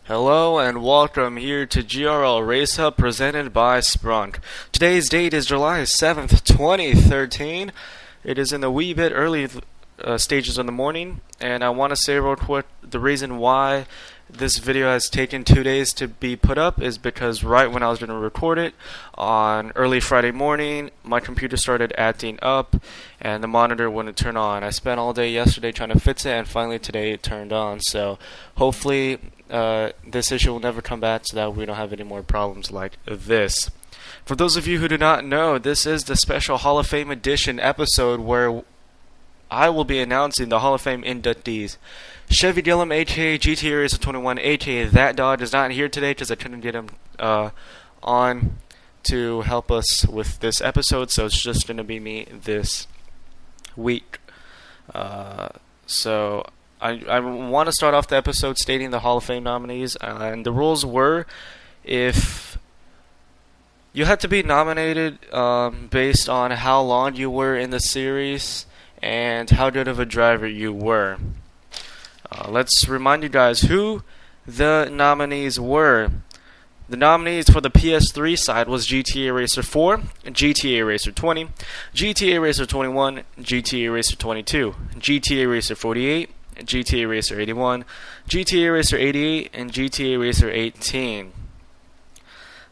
Hello and welcome here to GRL Race Hub presented by Sprunk. Today's date is July 7th, 2013. It is in the wee bit early stages of the morning, and I want to say real quick the reason why this video has taken 2 days to be put up is because right when I was going to record it on early Friday morning, my computer started acting up and the monitor wouldn't turn on. I spent all day yesterday trying to fix it, and finally today it turned on. So hopefully this issue will never come back so that we don't have any more problems like this. For those of you who do not know, this is the special Hall of Fame edition episode where I will be announcing the Hall of Fame inductees. Chevy Gillum, aka GTA Racer 21, aka That Dog, is not here today because I couldn't get him on to help us with this episode, so it's just going to be me this week. So I want to start off the episode stating the Hall of Fame nominees, and the rules were if you had to be nominated based on how long you were in the series and how good of a driver you were. Let's remind you guys who the nominees were. The nominees for the PS3 side was GTA Racer 4, GTA Racer 20, GTA Racer 21, GTA Racer 22, GTA Racer 48, GTA Racer 81, GTA Racer 88, and GTA Racer 18.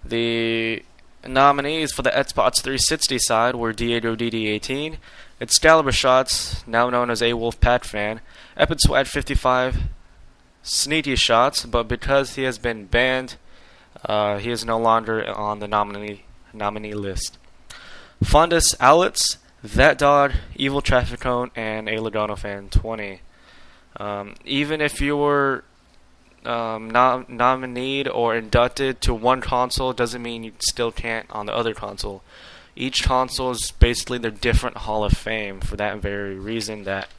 The nominees for the Xbox 360 side were Diego DD18, Excalibur Shots, now known as A-Wolf Pat Fan, Epic Swag 55, Sneaky Shots, but because he has been banned, he is no longer on the nominee list. Fondus Alex, That Dog, Evil Traffic Cone, and A Logano Fan 20. Even if you were nominated or inducted to one console, doesn't mean you still can't on the other console. Each console is basically their different Hall of Fame for that very reason that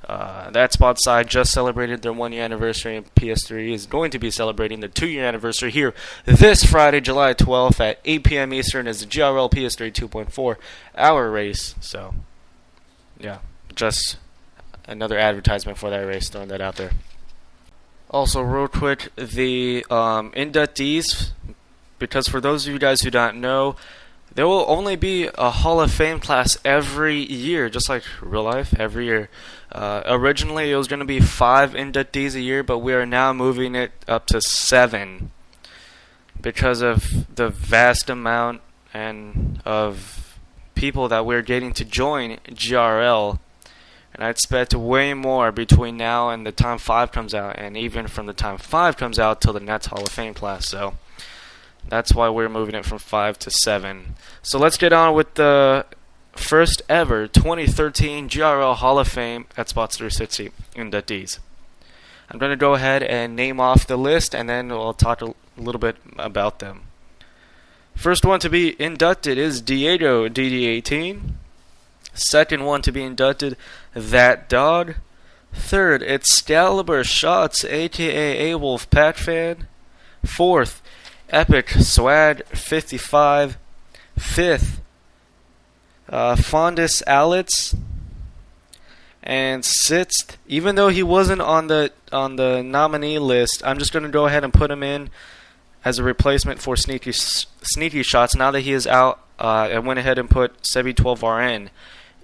the Xbox side just celebrated their 1 year anniversary, and PS3 is going to be celebrating the 2 year anniversary here this Friday, July 12th at 8 p.m. Eastern as the GRL PS3 2.4 hour race. So, yeah, just another advertisement for that race, throwing that out there. Also, real quick, the inductees, because for those of you guys who don't know, there will only be a Hall of Fame class every year, just like real life, every year. Originally, it was going to be 5 inductees a year, but we are now moving it up to 7 because of the vast amount of people that we're getting to join GRL. And I expect way more between now and the time 5 comes out, and even from the time 5 comes out till the next Hall of Fame class. So that's why we're moving it from 5 to 7. So let's get on with the first ever 2013 GRL Hall of Fame Xbox 360 inductees. I'm going to go ahead and name off the list, and then we'll talk a little bit about them. First one to be inducted is Diego DD18. Second one to be inducted, That Dog. Third, Excalibur Shots, aka A-Wolf Pat Fan. Fourth, Epic Swag 55. Fifth, Fondus Alex. And sixth, even though he wasn't on the nominee list, I'm just going to go ahead and put him in as a replacement for Sneaky Shots. Now that he is out, I went ahead and put Sebi12RN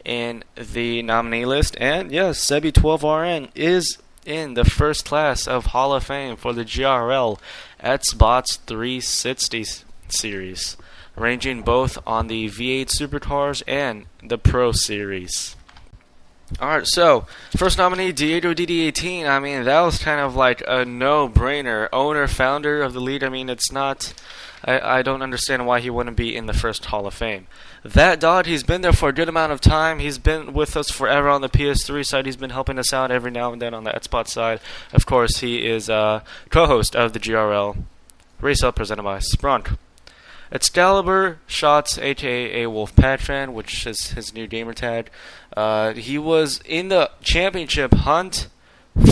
in the nominee list, and yes, Sebi12RN is in the first class of Hall of Fame for the GRL Xbox 360 series, ranging both on the V8 Supercars and the Pro Series. Alright, so first nominee, Diego DD18. I mean, that was kind of like a no-brainer. Owner, founder of the league. I mean, it's not. I don't understand why he wouldn't be in the first Hall of Fame. That Dog, he's been there for a good amount of time. He's been with us forever on the PS3 side. He's been helping us out every now and then on the Xbox side. Of course, he is co-host of the GRL Race Hub presented by Sprunk. Excalibur Shots, aka A-Wolf Pat Fan, which is his new gamer tag. He was in the championship hunt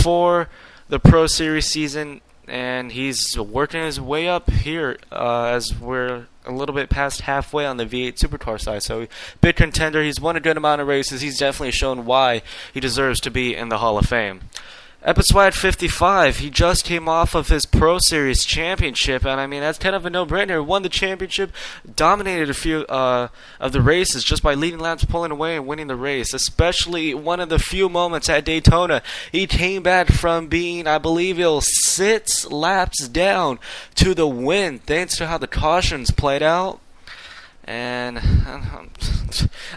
for the Pro Series season, and he's working his way up here as we're a little bit past halfway on the V8 Supercar side. So, big contender. He's won a good amount of races. He's definitely shown why he deserves to be in the Hall of Fame. Episwad 55, he just came off of his Pro Series championship, and I mean, that's kind of a no-brainer. Won the championship, dominated a few of the races just by leading laps, pulling away, and winning the race. Especially one of the few moments at Daytona, he came back from being, I believe, 6 laps down to the win, thanks to how the cautions played out. And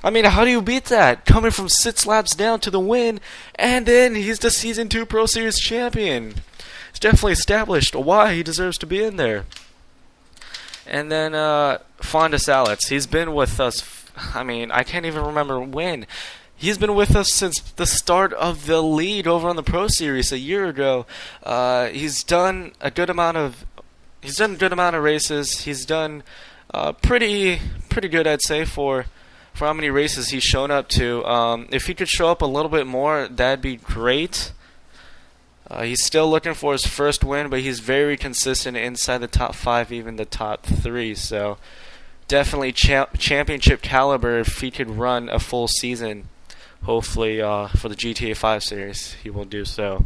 I mean, how do you beat that? Coming from 6 laps down to the win, and then he's the Season 2 Pro Series champion. It's definitely established why he deserves to be in there. And then Fonda Salets, he's been with us. I mean, I can't even remember when. He's been with us since the start of the lead over on the Pro Series a year ago. He's done a good amount of races. He's done pretty good, I'd say, for how many races he's shown up to. If he could show up a little bit more, that'd be great. He's still looking for his first win, but he's very consistent inside the top 5, even the top 3. So definitely championship caliber if he could run a full season. Hopefully for the GTA 5 series, he will do so.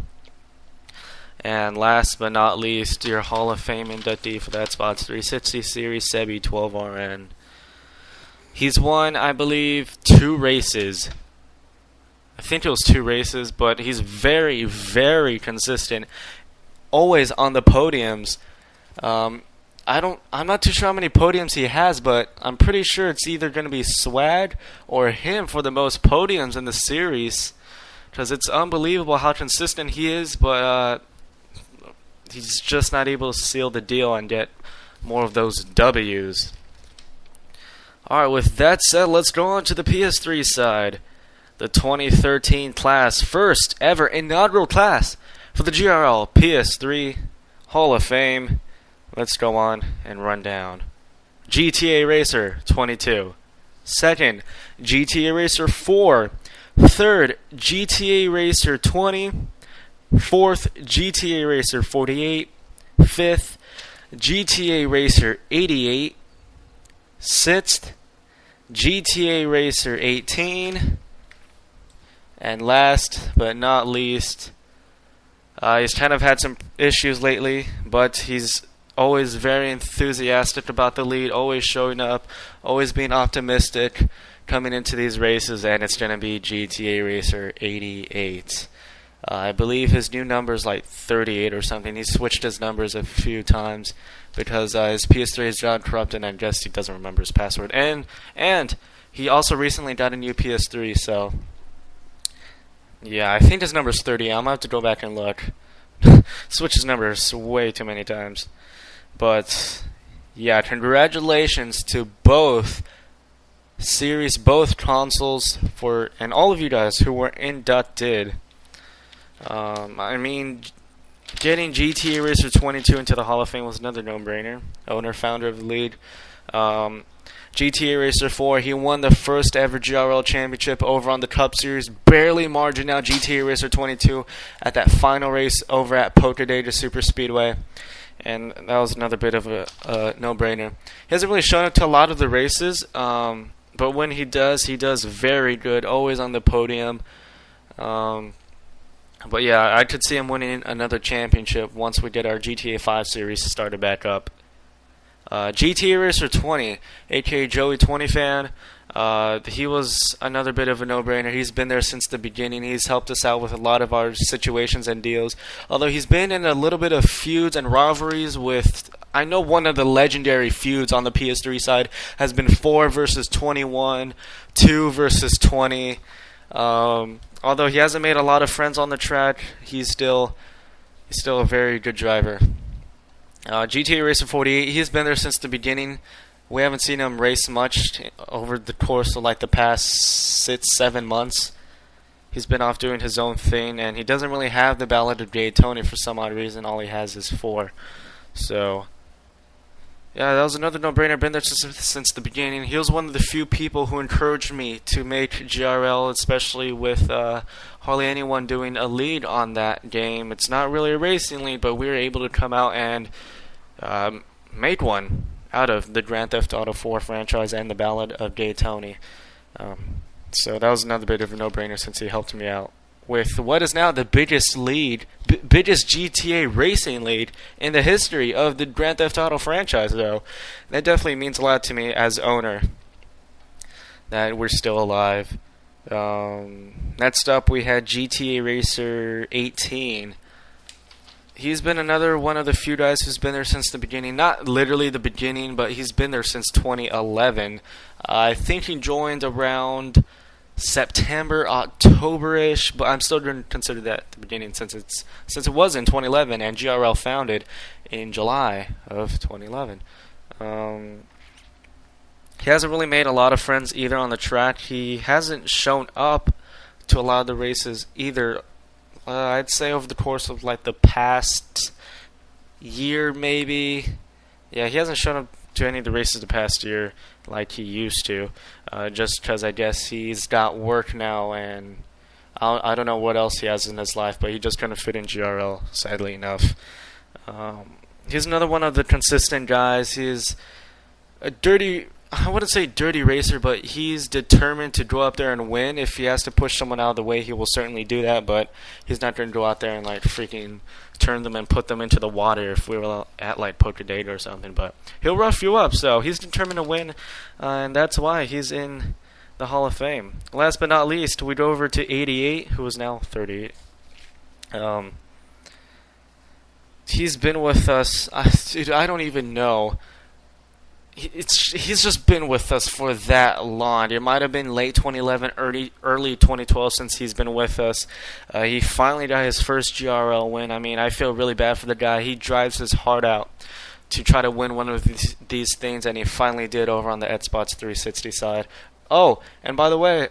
And last but not least, your Hall of Fame inductee for that Spots 360 series, Sebi 12RN. He's won, I believe, 2 races. I think it was 2 races, but he's very, very consistent. Always on the podiums. I'm not too sure how many podiums he has, but I'm pretty sure it's either going to be Swag or him for the most podiums in the series. Because it's unbelievable how consistent he is, but he's just not able to seal the deal and get more of those W's. Alright, with that said, let's go on to the PS3 side. The 2013 class, first ever inaugural class for the GRL PS3 Hall of Fame. Let's go on and run down. GTA Racer 22. Second, GTA Racer 4. Third, GTA Racer 20. Fourth, GTA Racer 48. Fifth, GTA Racer 88. Sixth, GTA Racer 18. And last but not least, he's kind of had some issues lately, but he's always very enthusiastic about the lead, always showing up, always being optimistic coming into these races, and it's going to be GTA Racer 88. I believe his new number is like 38 or something. He switched his numbers a few times because his PS3 is John corrupted, and I guess he doesn't remember his password. And he also recently got a new PS3, so yeah, I think his number is 30. I'm going to have to go back and look. Switch his numbers way too many times. But yeah, congratulations to both consoles and all of you guys who were inducted. I mean, getting GTA Racer 22 into the Hall of Fame was another no-brainer. Owner, founder of the league. GTA Racer 4, he won the first ever GRL championship over on the Cup Series, barely margin out GTA Racer 22 at that final race over at Poker Day to Super Speedway. And that was another bit of a no-brainer. He hasn't really shown up to a lot of the races, but when he does very good, always on the podium. But yeah, I could see him winning another championship once we get our GTA 5 series started back up. GTA Racer 20, aka Joey 20 fan, he was another bit of a no-brainer. He's been there since the beginning. He's helped us out with a lot of our situations and deals. Although he's been in a little bit of feuds and rivalries with, I know one of the legendary feuds on the PS3 side has been 4 versus 21, 2 versus 20. Although he hasn't made a lot of friends on the track, he's still a very good driver. GTA Racer 48, he's been there since the beginning. We haven't seen him race much over the course of like the past 6-7 months. He's been off doing his own thing, and he doesn't really have the Ballad of Daytona for some odd reason. All he has is 4. So yeah, that was another no-brainer. Been there since the beginning. He was one of the few people who encouraged me to make GRL, especially with hardly anyone doing a lead on that game. It's not really a racing lead, but we were able to come out and make one out of the Grand Theft Auto 4 franchise and the Ballad of Daytona. So that was another bit of a no-brainer since he helped me out with what is now the biggest GTA racing lead in the history of the Grand Theft Auto franchise, though. That definitely means a lot to me as owner, that we're still alive. Next up, we had GTA Racer 18. He's been another one of the few guys who's been there since the beginning. Not literally the beginning, but he's been there since 2011. I think he joined around September, October-ish, but I'm still going to consider that the beginning since it was in 2011 and GRL founded in July of 2011. He hasn't really made a lot of friends either on the track. He hasn't shown up to a lot of the races either. I'd say over the course of like the past year, maybe. Yeah, he hasn't shown up to any of the races the past year like he used to, just because I guess he's got work now, and I don't know what else he has in his life, but he just couldn't fit in GRL, sadly enough. He's another one of the consistent guys. He's a I wouldn't say dirty racer, but he's determined to go up there and win. If he has to push someone out of the way, he will certainly do that, but he's not going to go out there and like freaking turn them and put them into the water if we were at like Poker Data or something. But he'll rough you up, so he's determined to win, and that's why he's in the Hall of Fame. Last but not least, we go over to 88, who is now 38. He's been with us, dude, I don't even know. He's just been with us for that long. It might have been late 2011, early 2012 since he's been with us. He finally got his first GRL win. I mean, I feel really bad for the guy. He drives his heart out to try to win one of these things, and he finally did over on the Xbox 360 side. Oh, and by the way,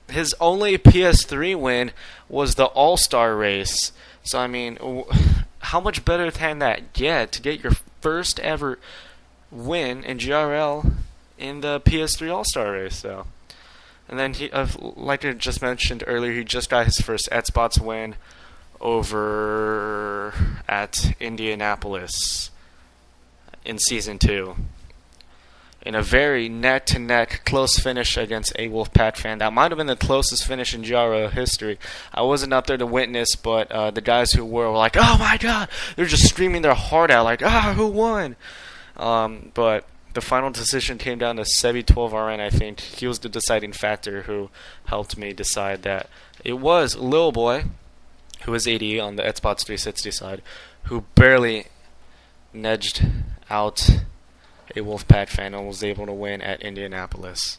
his only PS3 win was the All-Star race. So, I mean, how much better can that get to get your first ever win in GRL in the PS3 All-Star race? So, and then he, like I just mentioned earlier, he just got his first Xbox win over at Indianapolis in Season 2 in a very neck-to-neck close finish against a Wolfpack fan. That might have been the closest finish in GRL history. I wasn't up there to witness, but the guys who were like, oh my god, they're just screaming their heart out like, who won? But the final decision came down to Sebi 12RN, I think. He was the deciding factor who helped me decide that it was Lil Boy, who was 80 on the Xbox 360 side, who barely nudged out a Wolfpack fan and was able to win at Indianapolis.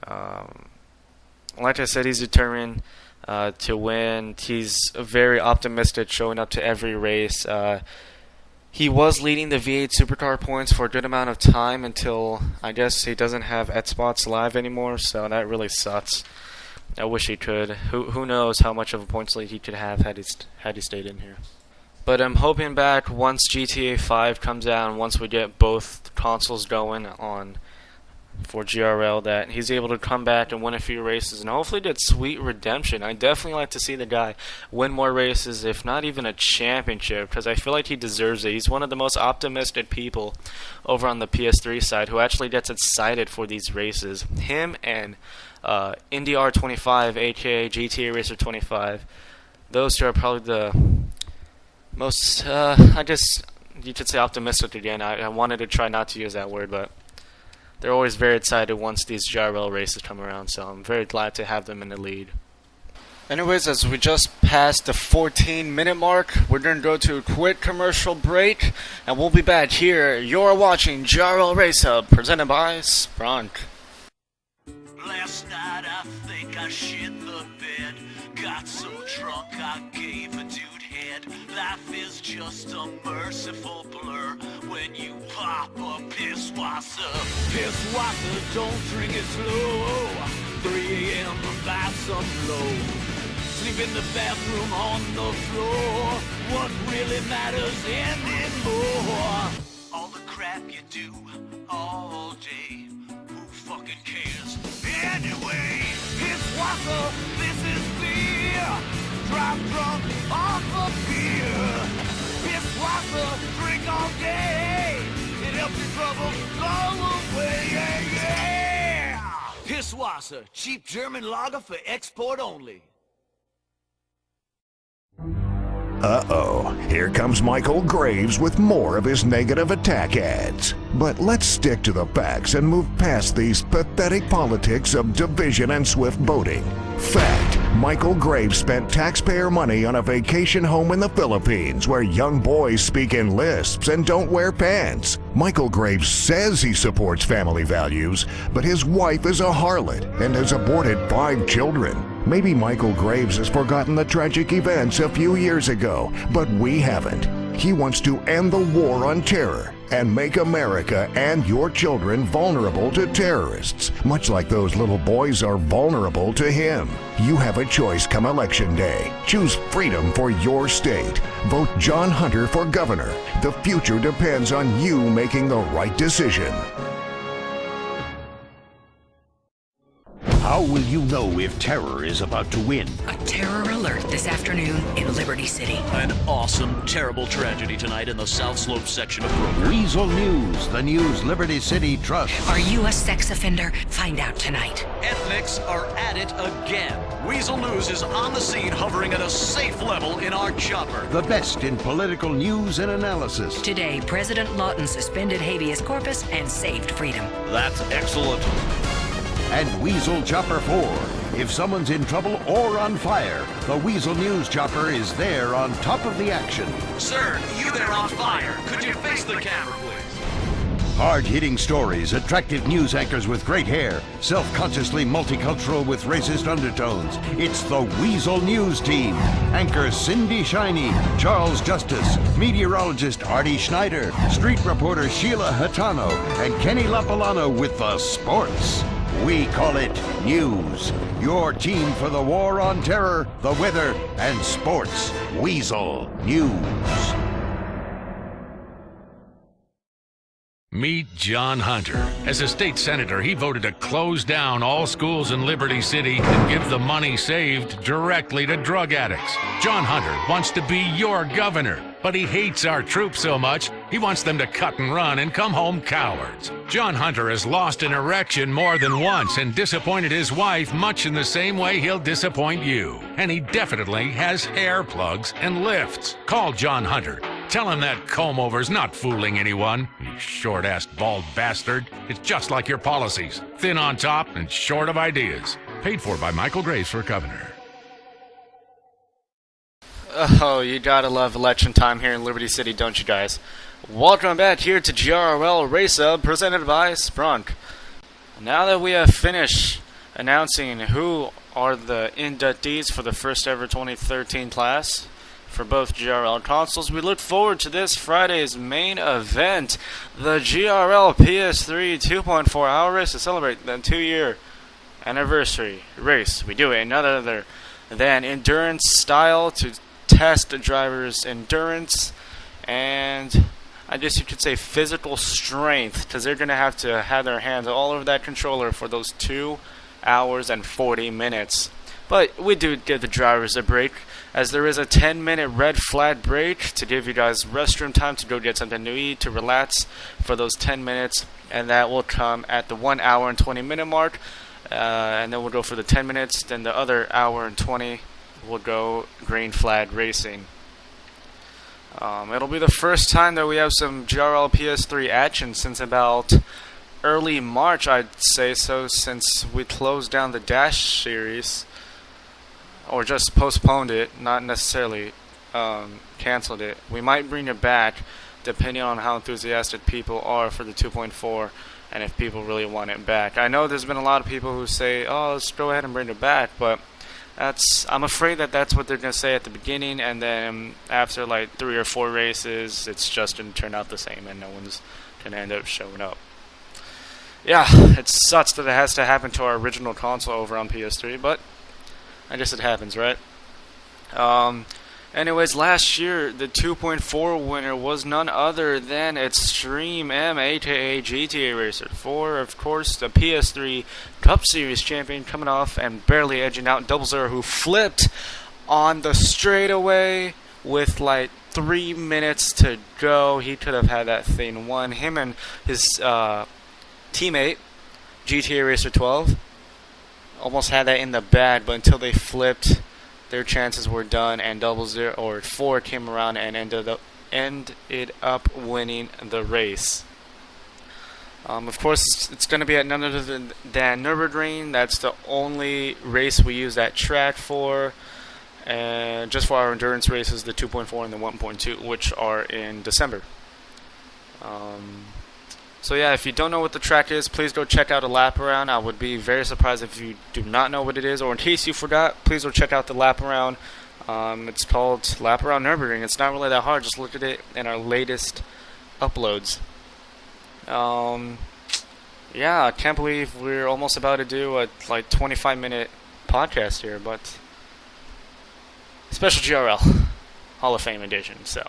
Like I said, he's determined to win. He's very optimistic, showing up to every race. He was leading the V8 Supercar points for a good amount of time until, I guess, he doesn't have Xbox Live anymore, so that really sucks. I wish he could. Who knows how much of a points lead he could have had he stayed in here. But I'm hoping back once GTA 5 comes out and once we get both consoles going on for GRL, that he's able to come back and win a few races and hopefully get sweet redemption. I definitely like to see the guy win more races, if not even a championship, because I feel like he deserves it. He's one of the most optimistic people over on the PS3 side who actually gets excited for these races. Him and IndyR 25, aka GTA Racer 25, those two are probably the most, I guess you could say optimistic again. I wanted to try not to use that word, but they're always very excited once these GRL races come around, so I'm very glad to have them in the lead. Anyways, as we just passed the 14-minute mark, we're going to go to a quick commercial break, and we'll be back here. You're watching GRL Race Hub, presented by Sprunk. Last night I think I shit the bed. Got so drunk I gave a dude head. Life is just a merciful blur when you pop a piss wasser. Piss wasser, don't drink it slow. 3 a.m. buy some blow. Sleep in the bathroom on the floor. What really matters anymore? All the crap you do all day. Who fucking cares? Anyway, piss wasser, this is beer. Drive drunk off of beer. Piss wasser, drink all day. It helps your troubles go away. Yeah, yeah. Piss wasser, cheap German lager for export only. Uh-oh, here comes Michael Graves with more of his negative attack ads. But let's stick to the facts and move past these pathetic politics of division and swift boating. Fact, Michael Graves spent taxpayer money on a vacation home in the Philippines where young boys speak in lisps and don't wear pants. Michael Graves says he supports family values, but his wife is a harlot and has aborted 5 children. Maybe Michael Graves has forgotten the tragic events a few years ago, but we haven't. He wants to end the war on terror and make America and your children vulnerable to terrorists, much like those little boys are vulnerable to him. You have a choice come Election Day. Choose freedom for your state. Vote John Hunter for governor. The future depends on you making the right decision. How will you know if terror is about to win? A terror alert this afternoon in Liberty City. An awesome, terrible tragedy tonight in the South Slope section of Brooklyn. Weasel News, the news Liberty City trusts. Are you a sex offender? Find out tonight. Ethnics are at it again. Weasel News is on the scene, hovering at a safe level in our chopper. The best in political news and analysis. Today, President Lawton suspended habeas corpus and saved freedom. That's excellent. And Weasel Chopper 4. If someone's in trouble or on fire, the Weasel News Chopper is there on top of the action. Sir, you there on fire. Could you face the camera, please? Hard-hitting stories, attractive news anchors with great hair, self-consciously multicultural with racist undertones. It's the Weasel News Team. Anchors Cindy Shiney, Charles Justice, meteorologist Artie Schneider, street reporter Sheila Hatano, and Kenny Lapalano with the sports. We call it News. Your team for the war on terror, the weather, and sports. Weasel News. Meet John Hunter. As a state senator, he voted to close down all schools in Liberty City and give the money saved directly to drug addicts. John Hunter wants to be your governor, but he hates our troops so much, he wants them to cut and run and come home cowards. John Hunter has lost an erection more than once and disappointed his wife much in the same way he'll disappoint you. And he definitely has hair plugs and lifts. Call John Hunter. Tell him that comb-over's not fooling anyone, you short-assed bald bastard. It's just like your policies. Thin on top and short of ideas. Paid for by Michael Graves for governor. Oh, you gotta love election time here in Liberty City, don't you guys? Welcome back here to GRL Race Up, presented by Sprunk. Now that we have finished announcing who are the inductees for the first ever 2013 class for both GRL consoles, we look forward to this Friday's main event, the GRL PS3 2.4 hour race to celebrate the 2-year anniversary race. We do it in none other than endurance style to test the driver's endurance and I guess you could say physical strength, because they're going to have their hands all over that controller for those 2 hours and 40 minutes. But we do give the drivers a break, as there is a 10-minute red flag break to give you guys restroom time to go get something to eat, to relax for those 10 minutes, and that will come at the 1 hour and 20 minute mark, and then we'll go for the 10 minutes, then the other hour and 20 will go green flag racing. It'll be the first time that we have some GRL PS3 action since about early March, I'd say so, since we closed down the Dash series, or just postponed it, not necessarily canceled it. We might bring it back, depending on how enthusiastic people are for the 2.4, and if people really want it back. I know there's been a lot of people who say, oh, let's go ahead and bring it back, but I'm afraid that that's what they're going to say at the beginning, and then after like 3 or 4 races, it's just going to turn out the same, and no one's going to end up showing up. Yeah, it sucks that it has to happen to our original console over on PS3, but I guess it happens, right? Anyways, last year, the 2.4 winner was none other than Extreme M, aka GTA Racer 4, of course, the PS3 Cup Series champion, coming off and barely edging out Double Zero, who flipped on the straightaway with like 3 minutes to go. He could have had that thing won. Him and his teammate, GTA Racer 12, almost had that in the bag, but until they flipped, their chances were done, and 4 came around and ended up winning the race. Of course, it's going to be at none other than Nürburgring. That's the only race we use that track for. And just for our endurance races, the 2.4 and the 1.2, which are in December. So yeah, if you don't know what the track is, please go check out a lap around. I would be very surprised if you do not know what it is, or in case you forgot, please go check out the lap around. It's called Lap Around Nürburgring. It's not really that hard. Just look at it in our latest uploads. Yeah, I can't believe we're almost about to do a 25-minute podcast here, but special GRL Hall of Fame edition. So.